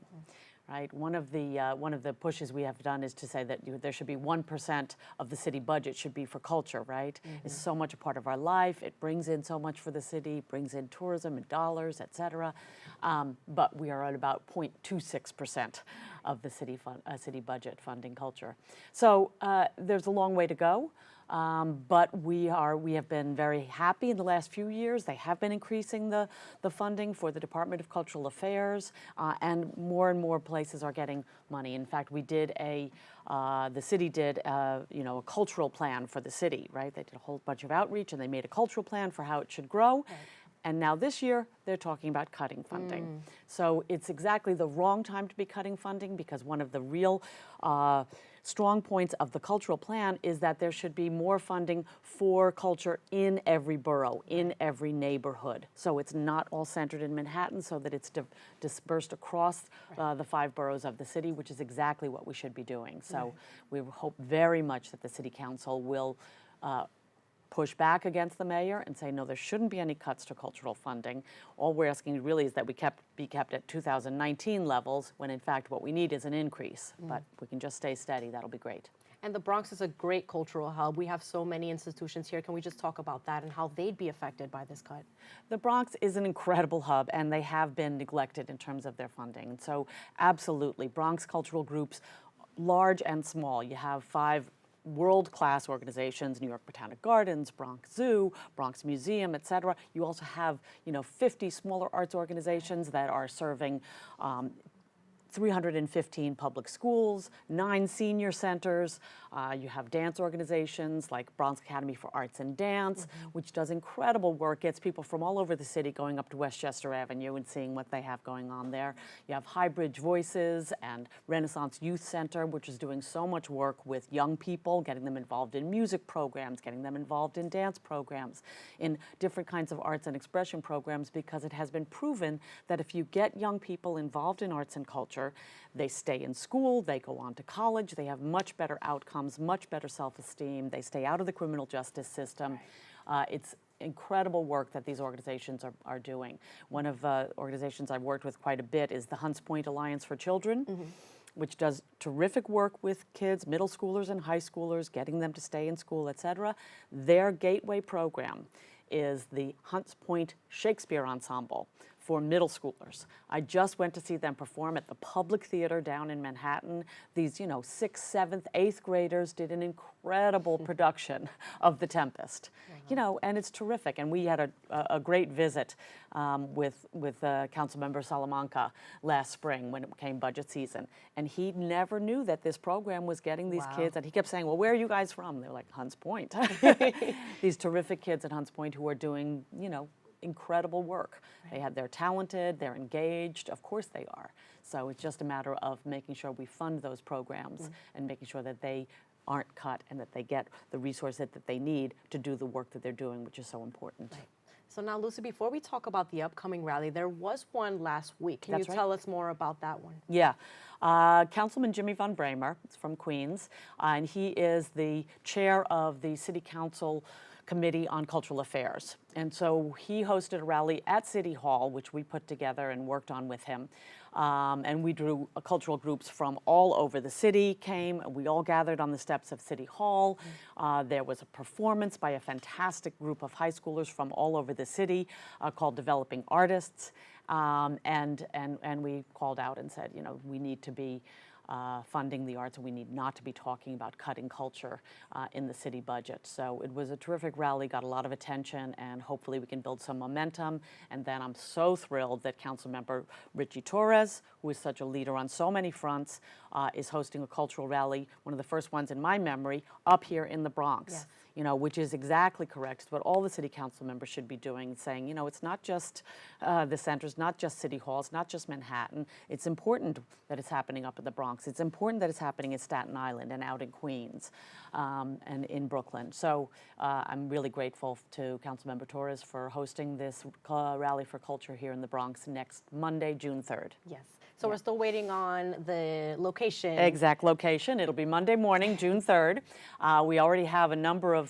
right? One of the pushes we have done is to say that there should be 1% of the city budget should be for culture, right? It's so much a part of our life. It brings in so much for the city, brings in tourism and dollars, et cetera. But we are at about 0.26% of the city budget funding culture. So there's a long way to go. But we have been very happy in the last few years. They have been increasing the funding for the Department of Cultural Affairs, and more places are getting money. In fact, the city did a cultural plan for the city, right? They did a whole bunch of outreach and they made a cultural plan for how it should grow. Right. And now this year, they're talking about cutting funding. So it's exactly the wrong time to be cutting funding, because one of the real strong points of the cultural plan is that there should be more funding for culture in every borough, in every neighborhood. So it's not all centered in Manhattan, so that it's dispersed across the 5 boroughs of the city, which is exactly what we should be doing. So we hope very much that the City Council will push back against the mayor and say, no, there shouldn't be any cuts to cultural funding. All we're asking really is that we be kept at 2019 levels, when in fact what we need is an increase. But if we can just stay steady, that'll be great. And the Bronx is a great cultural hub. We have so many institutions here. Can we just talk about that and how they'd be affected by this cut? The Bronx is an incredible hub, and they have been neglected in terms of their funding. And so absolutely, Bronx cultural groups, large and small. You have 5 world-class organizations: New York Botanic Gardens, Bronx Zoo, Bronx Museum, et cetera. You also have 50 smaller arts organizations that are serving 315 public schools, 9 senior centers. You have dance organizations like Bronx Academy for Arts and Dance, which does incredible work, gets people from all over the city going up to Westchester Avenue and seeing what they have going on there. You have Highbridge Voices and Renaissance Youth Center, which is doing so much work with young people, getting them involved in music programs, getting them involved in dance programs, in different kinds of arts and expression programs, because it has been proven that if you get young people involved in arts and culture, they stay in school, they go on to college, they have much better outcomes, much better self-esteem, they stay out of the criminal justice system. It's incredible work that these organizations are doing. One of the organizations I've worked with quite a bit is the Hunts Point Alliance for Children, which does terrific work with kids, middle schoolers and high schoolers, getting them to stay in school, et cetera. Their gateway program is the Hunts Point Shakespeare Ensemble for middle schoolers. I just went to see them perform at the Public Theater down in Manhattan. These, 6th, 7th, 8th graders did an incredible production of The Tempest. And it's terrific. And we had a great visit with Councilmember Salamanca last spring when it came budget season. And he never knew that this program was getting these kids. And he kept saying, well, where are you guys from? They're like, Hunts Point. These terrific kids at Hunts Point who are doing, incredible work. They're talented, they're engaged, of course they are. So it's just a matter of making sure we fund those programs and making sure that they aren't cut and that they get the resources that they need to do the work that they're doing, which is so important. So now, Lucy, before we talk about the upcoming rally, there was one last week. Can you tell us more about that one? Yeah. Councilman Jimmy Von Bramer from Queens, and he is the chair of the City Council Committee on Cultural Affairs. And so he hosted a rally at City Hall, which we put together and worked on with him. And we drew cultural groups from all over the city came. We all gathered on the steps of City Hall. There was a performance by a fantastic group of high schoolers from all over the city called Developing Artists. And we called out and said, we need to be funding the arts, and we need not to be talking about cutting culture in the city budget. So it was a terrific rally, got a lot of attention, and hopefully we can build some momentum. And then I'm so thrilled that Councilmember Richie Torres, who is such a leader on so many fronts, is hosting a cultural rally, one of the first ones in my memory, up here in the Bronx. Yes. Which is exactly correct. It's what all the city council members should be doing, saying, it's not just the centers, not just City Hall, it's not just Manhattan. It's important that it's happening up in the Bronx. It's important that it's happening in Staten Island and out in Queens and in Brooklyn. So I'm really grateful to Councilmember Torres for hosting this rally for culture here in the Bronx next Monday, June 3rd. Yes. So we're still waiting on the location. Exact location. It'll be Monday morning, June 3rd. We already have a number of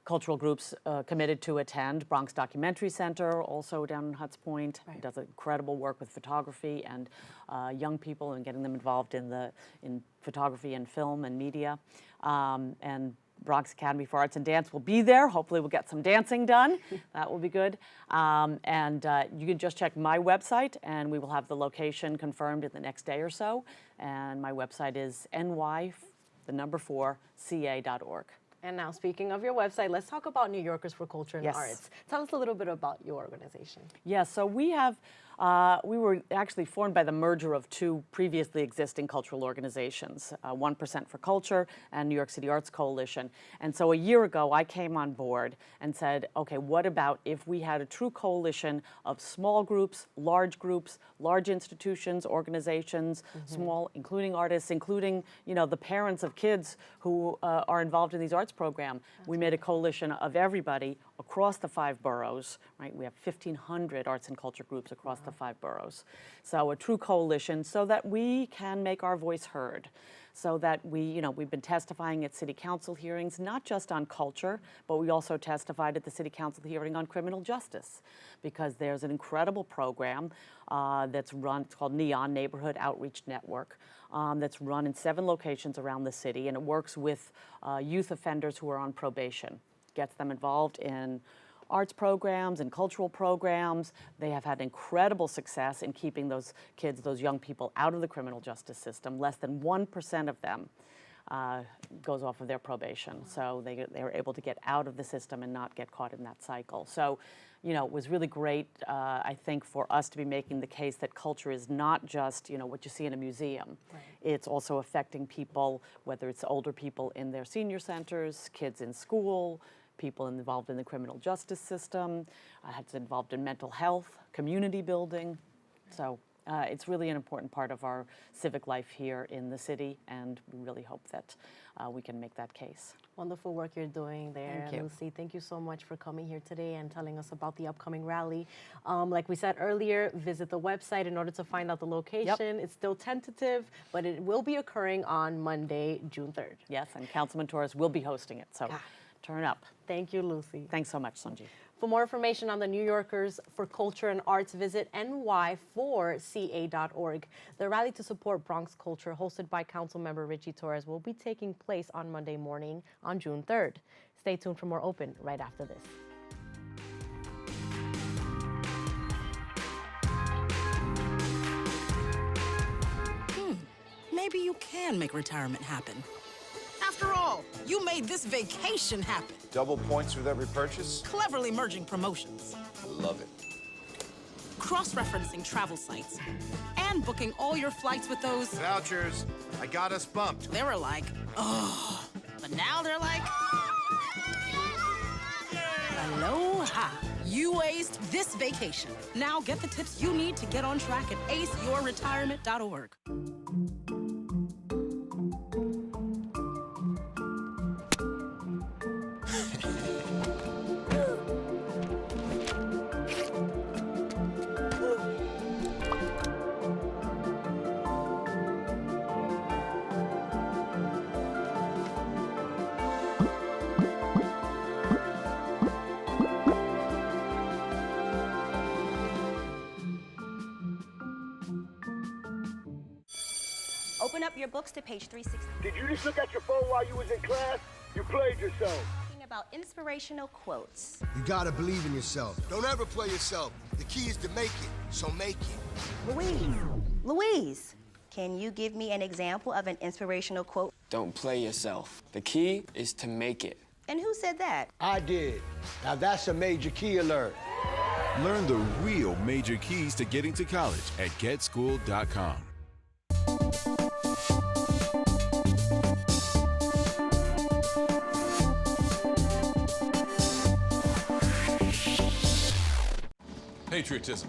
cultural groups committed to attend. Bronx Documentary Center, also down in Hutts Point, does incredible work with photography and young people and getting them involved in photography and film and media. And Bronx Academy for Arts and Dance will be there. Hopefully we'll get some dancing done. That will be good. And you can just check my website and we will have the location confirmed in the next day or so. And my website is ny4ca.org. And now, speaking of your website, let's talk about New Yorkers for Culture and Arts. Tell us a little bit about your organization. Yes, so we have, we were actually formed by the merger of two previously existing cultural organizations, 1% for Culture and New York City Arts Coalition. And so a year ago, I came on board and said, okay, what about if we had a true coalition of small groups, large institutions, organizations, small, including artists, including, you know, the parents of kids who are involved in these arts program. We made a coalition of everybody across the 5 boroughs, right? We have 1,500 arts and culture groups across the 5 boroughs. So a true coalition so that we can make our voice heard. So that we, you know, we've been testifying at city council hearings, not just on culture, but we also testified at the city council hearing on criminal justice, because there's an incredible program that's run, it's called NEON, Neighborhood Outreach Network, that's run in 7 locations around the city, and it works with youth offenders who are on probation, gets them involved in arts programs and cultural programs. They have had incredible success in keeping those kids, those young people out of the criminal justice system. Less than 1% of them goes off of their probation. So they were able to get out of the system and not get caught in that cycle. So, you know, it was really great, I think, for us to be making the case that culture is not just, you know, what you see in a museum. Right. It's also affecting people, whether it's older people in their senior centers, kids in school, people involved in the criminal justice system, it's involved in mental health, community building. So it's really an important part of our civic life here in the city, and we really hope that we can make that case. Wonderful work you're doing there, Thank you. Lucy. Thank you so much for coming here today and telling us about the upcoming rally. Like we said earlier, visit the website in order to find out the location. It's still tentative, but it will be occurring on Monday, June 3rd. Yes, and Councilman Torres will be hosting it, so turn up. Thank you, Lucy. Thanks so much, Sonyi. For more information on the New Yorkers for Culture and Arts, visit ny4ca.org. The rally to support Bronx culture, hosted by Councilmember Richie Torres, will be taking place on Monday morning on June 3rd. Stay tuned for more Open right after this. Maybe you can make retirement happen. After all, you made this vacation happen. Double points with every purchase? Cleverly merging promotions. Love it. Cross-referencing travel sites. And booking all your flights with those... Vouchers. I got us bumped. They were like, oh. But now they're like... Aloha. You aced this vacation. Now get the tips you need to get on track at aceyourretirement.org. Open up your books to page 360. Did you just look at your phone while you was in class? You played yourself. Talking about inspirational quotes. You gotta believe in yourself. Don't ever play yourself. The key is to make it, so make it. Louise, can you give me an example of an inspirational quote? Don't play yourself. The key is to make it. And who said that? I did. Now that's a major key alert. Learn the real major keys to getting to college at getschool.com. Patriotism.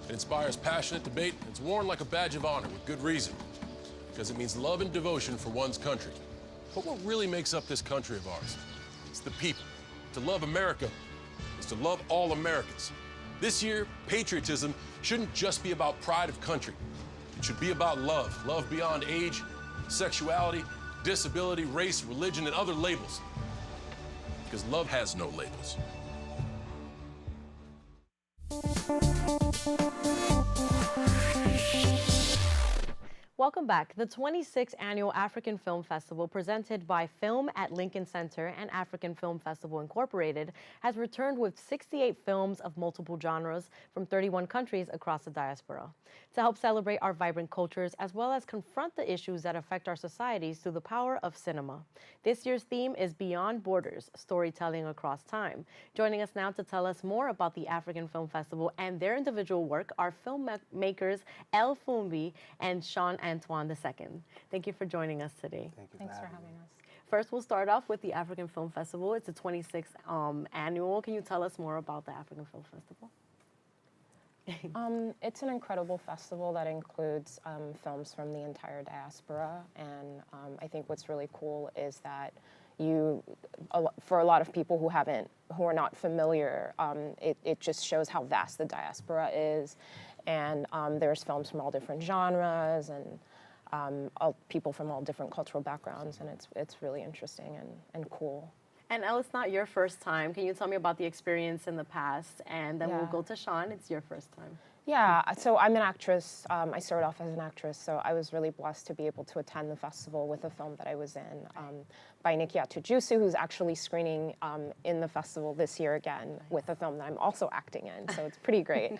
It inspires passionate debate. It's worn like a badge of honor with good reason, because it means love and devotion for one's country. But what really makes up this country of ours? It's the people. To love America is to love all Americans. This year, patriotism shouldn't just be about pride of country. It should be about love. Love beyond age, sexuality, disability, race, religion, and other labels. because love has no labels. Welcome back. The 26th Annual African Film Festival, presented by Film at Lincoln Center and African Film Festival Incorporated, has returned with 68 films of multiple genres from 31 countries across the diaspora to help celebrate our vibrant cultures as well as confront the issues that affect our societies through the power of cinema. This year's theme is Beyond Borders, Storytelling Across Time. Joining us now to tell us more about the African Film Festival and their individual work are filmmakers El Fumbi and Sean Antoine II. Thank you for joining us today. Thanks for having us. First, we'll start off with the African Film Festival. It's the 26th annual. Can you tell us more about the African Film Festival? It's an incredible festival that includes films from the entire diaspora, and I think what's really cool is that for a lot of people who are not familiar, it just shows how vast the diaspora is. And there's films from all different genres and all people from all different cultural backgrounds, and it's really interesting and cool. And Elle, it's not your first time. Can you tell me about the experience in the past? And then we'll go to Sean. It's your first time. Yeah, so I'm an actress. I started off as an actress, so I was really blessed to be able to attend the festival with a film that I was in by Nikiatu Jusu, who's actually screening in the festival this year again with a film that I'm also acting in, so it's pretty great.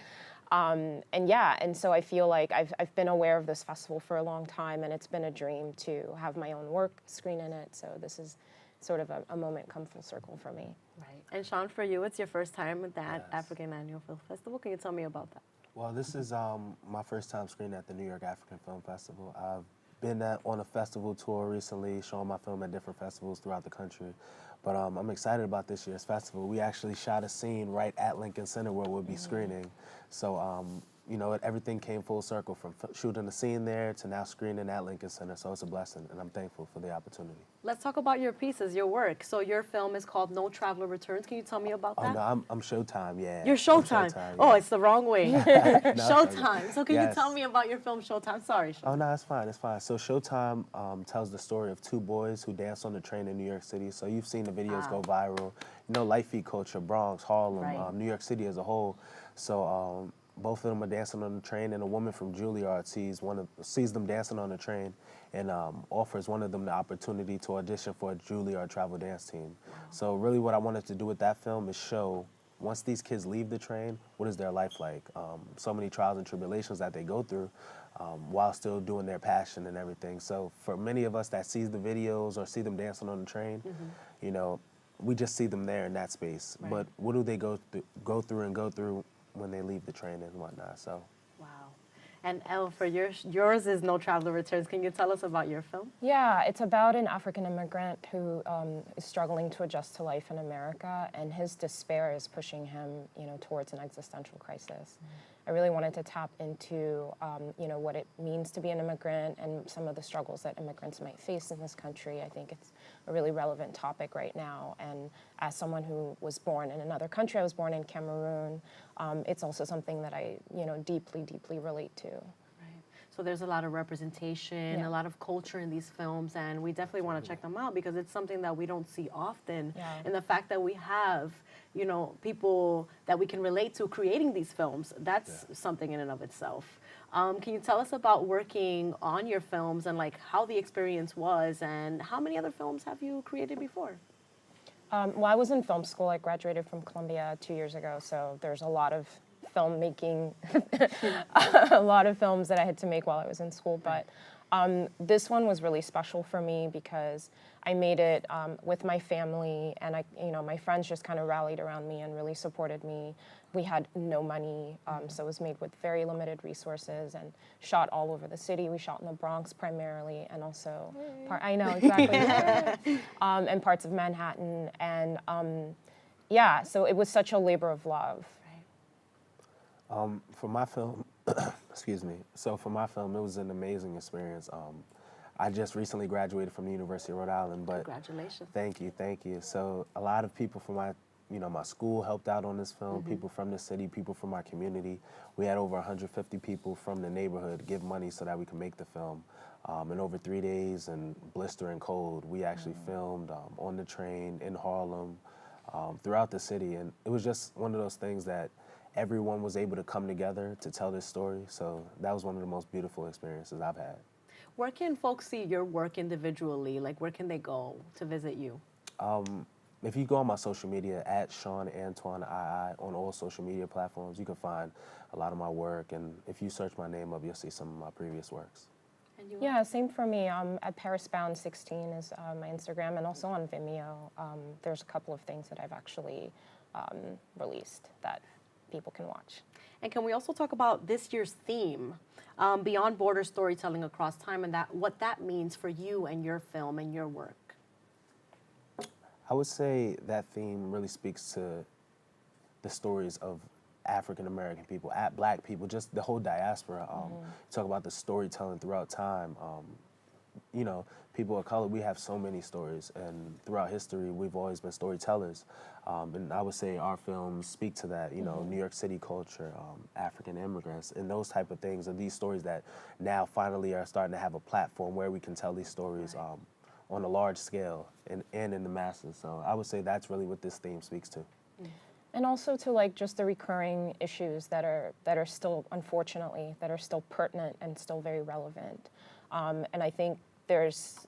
And so I feel like I've been aware of this festival for a long time, and it's been a dream to have my own work screen in it, so this is sort of a moment come full circle for me. Right. And Sean, for you, it's your first time at that African Annual Film Festival. Can you tell me about that? Well, this is my first time screening at the New York African Film Festival. I've been on a festival tour recently, showing my film at different festivals throughout the country. But I'm excited about this year's festival. We actually shot a scene right at Lincoln Center where we'll be screening. So, you know, everything came full circle from shooting a scene there to now screening at Lincoln Center. So it's a blessing, and I'm thankful for the opportunity. Let's talk about your pieces, your work. So your film is called No Traveler Returns. Can you tell me about that? Oh, no, I'm Showtime, yeah. You're Showtime? Oh, it's the wrong way. No, Showtime. So can you tell me about your film, Showtime? Sorry, Sean. Oh, no, it's fine, it's fine. So Showtime tells the story of two boys who dance on the train in New York City. So you've seen the videos go viral. You know, light feet culture, Bronx, Harlem, New York City as a whole. So both of them are dancing on the train, and a woman from Juilliard sees them dancing on the train and offers one of them the opportunity to audition for a Juilliard travel dance team. Wow. So really what I wanted to do with that film is show, once these kids leave the train, what is their life like? So many trials and tribulations that they go through while still doing their passion and everything. So for many of us that sees the videos or see them dancing on the train, you know, we just see them there in that space. Right. But what do they go through when they leave the train and whatnot? So. Wow. And Elle, for yours is No Traveler Returns. Can you tell us about your film? Yeah, it's about an African immigrant who is struggling to adjust to life in America, and his despair is pushing him, you know, towards an existential crisis. I really wanted to tap into, you know, what it means to be an immigrant and some of the struggles that immigrants might face in this country. I think it's a really relevant topic right now. And as someone who was born in another country, I was born in Cameroon, it's also something that I, you know, deeply, deeply relate to. So there's a lot of representation, a lot of culture in these films, and we definitely want to check them out because it's something that we don't see often. And the fact that we have, you know, people that we can relate to creating these films, that's something in and of itself. Can you tell us about working on your films and like how the experience was, and how many other films have you created before? Well, I was in film school. I graduated from Columbia 2 years ago, so there's a lot of filmmaking, a lot of films that I had to make while I was in school. But this one was really special for me because I made it with my family, and my friends just kind of rallied around me and really supported me. We had no money, so it was made with very limited resources and shot all over the city. We shot in the Bronx primarily, and also, I know, exactly, and parts of Manhattan. And yeah, so it was such a labor of love. For my film, excuse me. So for my film, it was an amazing experience. I just recently graduated from the University of Rhode Island, but congratulations. Thank you, thank you. So a lot of people from my school helped out on this film. People from the city, people from our community. We had over 150 people from the neighborhood give money so that we could make the film. And over 3 days in blistering cold, we actually filmed on the train in Harlem. throughout the city. And it was just one of those things that everyone was able to come together to tell this story. So that was one of the most beautiful experiences I've had. Where can folks see your work individually? Like, where can they go to visit you? If you go on my social media, at Sean Antoine II on all social media platforms, you can find a lot of my work. And if you search my name up, you'll see some of my previous works. Yeah, same for me. At ParisBound16 is my Instagram, and also on Vimeo. There's a couple of things that I've actually released that people can watch. And can we also talk about this year's theme, Beyond Border Storytelling Across Time, and what that means for you and your film and your work? I would say that theme really speaks to the stories of African American people, Black people, just the whole diaspora. Talk about the storytelling throughout time. You know, people of color, we have so many stories, and throughout history, we've always been storytellers. And I would say our films speak to that, you know, New York City culture, African immigrants, and those type of things, and these stories that now finally are starting to have a platform where we can tell these stories on a large scale and in the masses. So I would say that's really what this theme speaks to. And also to like just the recurring issues that are still, unfortunately, that are still pertinent and still very relevant. And I think that's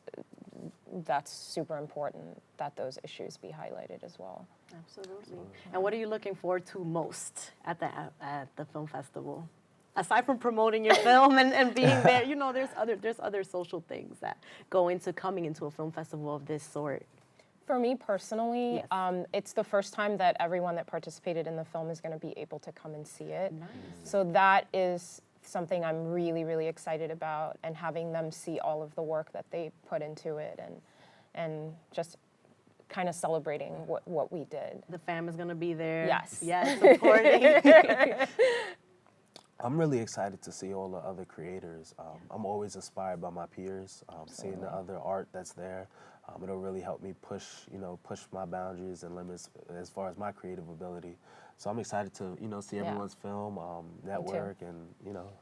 super important that those issues be highlighted as well. Absolutely. And what are you looking forward to most at the film festival? Aside from promoting your film and being there, you know, there's other social things that go into coming into a film festival of this sort. For me personally, it's the first time that everyone that participated in the film is going to be able to come and see it. Nice. So that is something I'm really, really excited about, and having them see all of the work that they put into it, and just kind of celebrating what we did. The fam is going to be there. Yes. Yes, supporting. I'm really excited to see all the other creators. I'm always inspired by my peers, seeing the other art that's there. It'll really help me push my boundaries and limits as far as my creative ability. So I'm excited to, see everyone's film, network, and,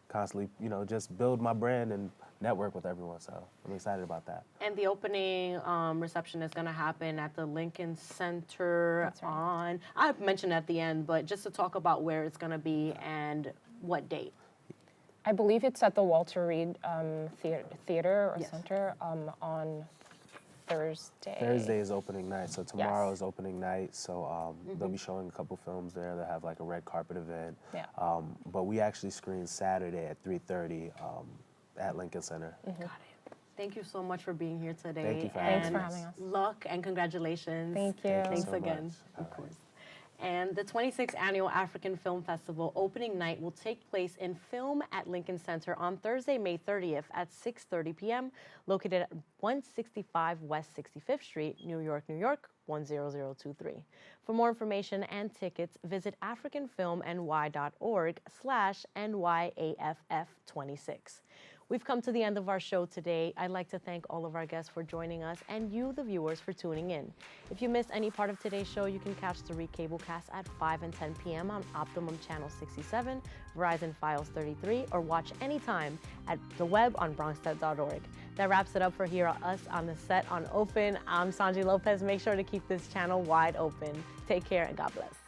constantly, just build my brand and network with everyone. So I'm excited about that. And the opening reception is going to happen at the Lincoln Center on, I've mentioned at the end, but just to talk about where it's going to be and what date. I believe it's at the Walter Reed Theater or Center on Thursday. Thursday is opening night, so tomorrow is opening night. So they'll be showing a couple films there. They'll have like a red carpet event. Yeah. But we actually screen Saturday at 3:30 at Lincoln Center. Got it. Thank you so much for being here today. Thank you for having us. Luck and congratulations. Thank you. Thanks so again. much. Of course. And the 26th Annual African Film Festival opening night will take place in Film at Lincoln Center on Thursday, May 30th at 6:30 p.m., located at 165 West 65th Street, New York, New York, 10023. For more information and tickets, visit africanfilmny.org/NYAFF26. We've come to the end of our show today. I'd like to thank all of our guests for joining us and you, the viewers, for tuning in. If you missed any part of today's show, you can catch the recablecast at 5 and 10 p.m. on Optimum Channel 67, Verizon Files 33, or watch anytime at the web on bronxnet.org. That wraps it up for us on the set on Open. I'm Sonyi Lopez. Make sure to keep this channel wide open. Take care and God bless.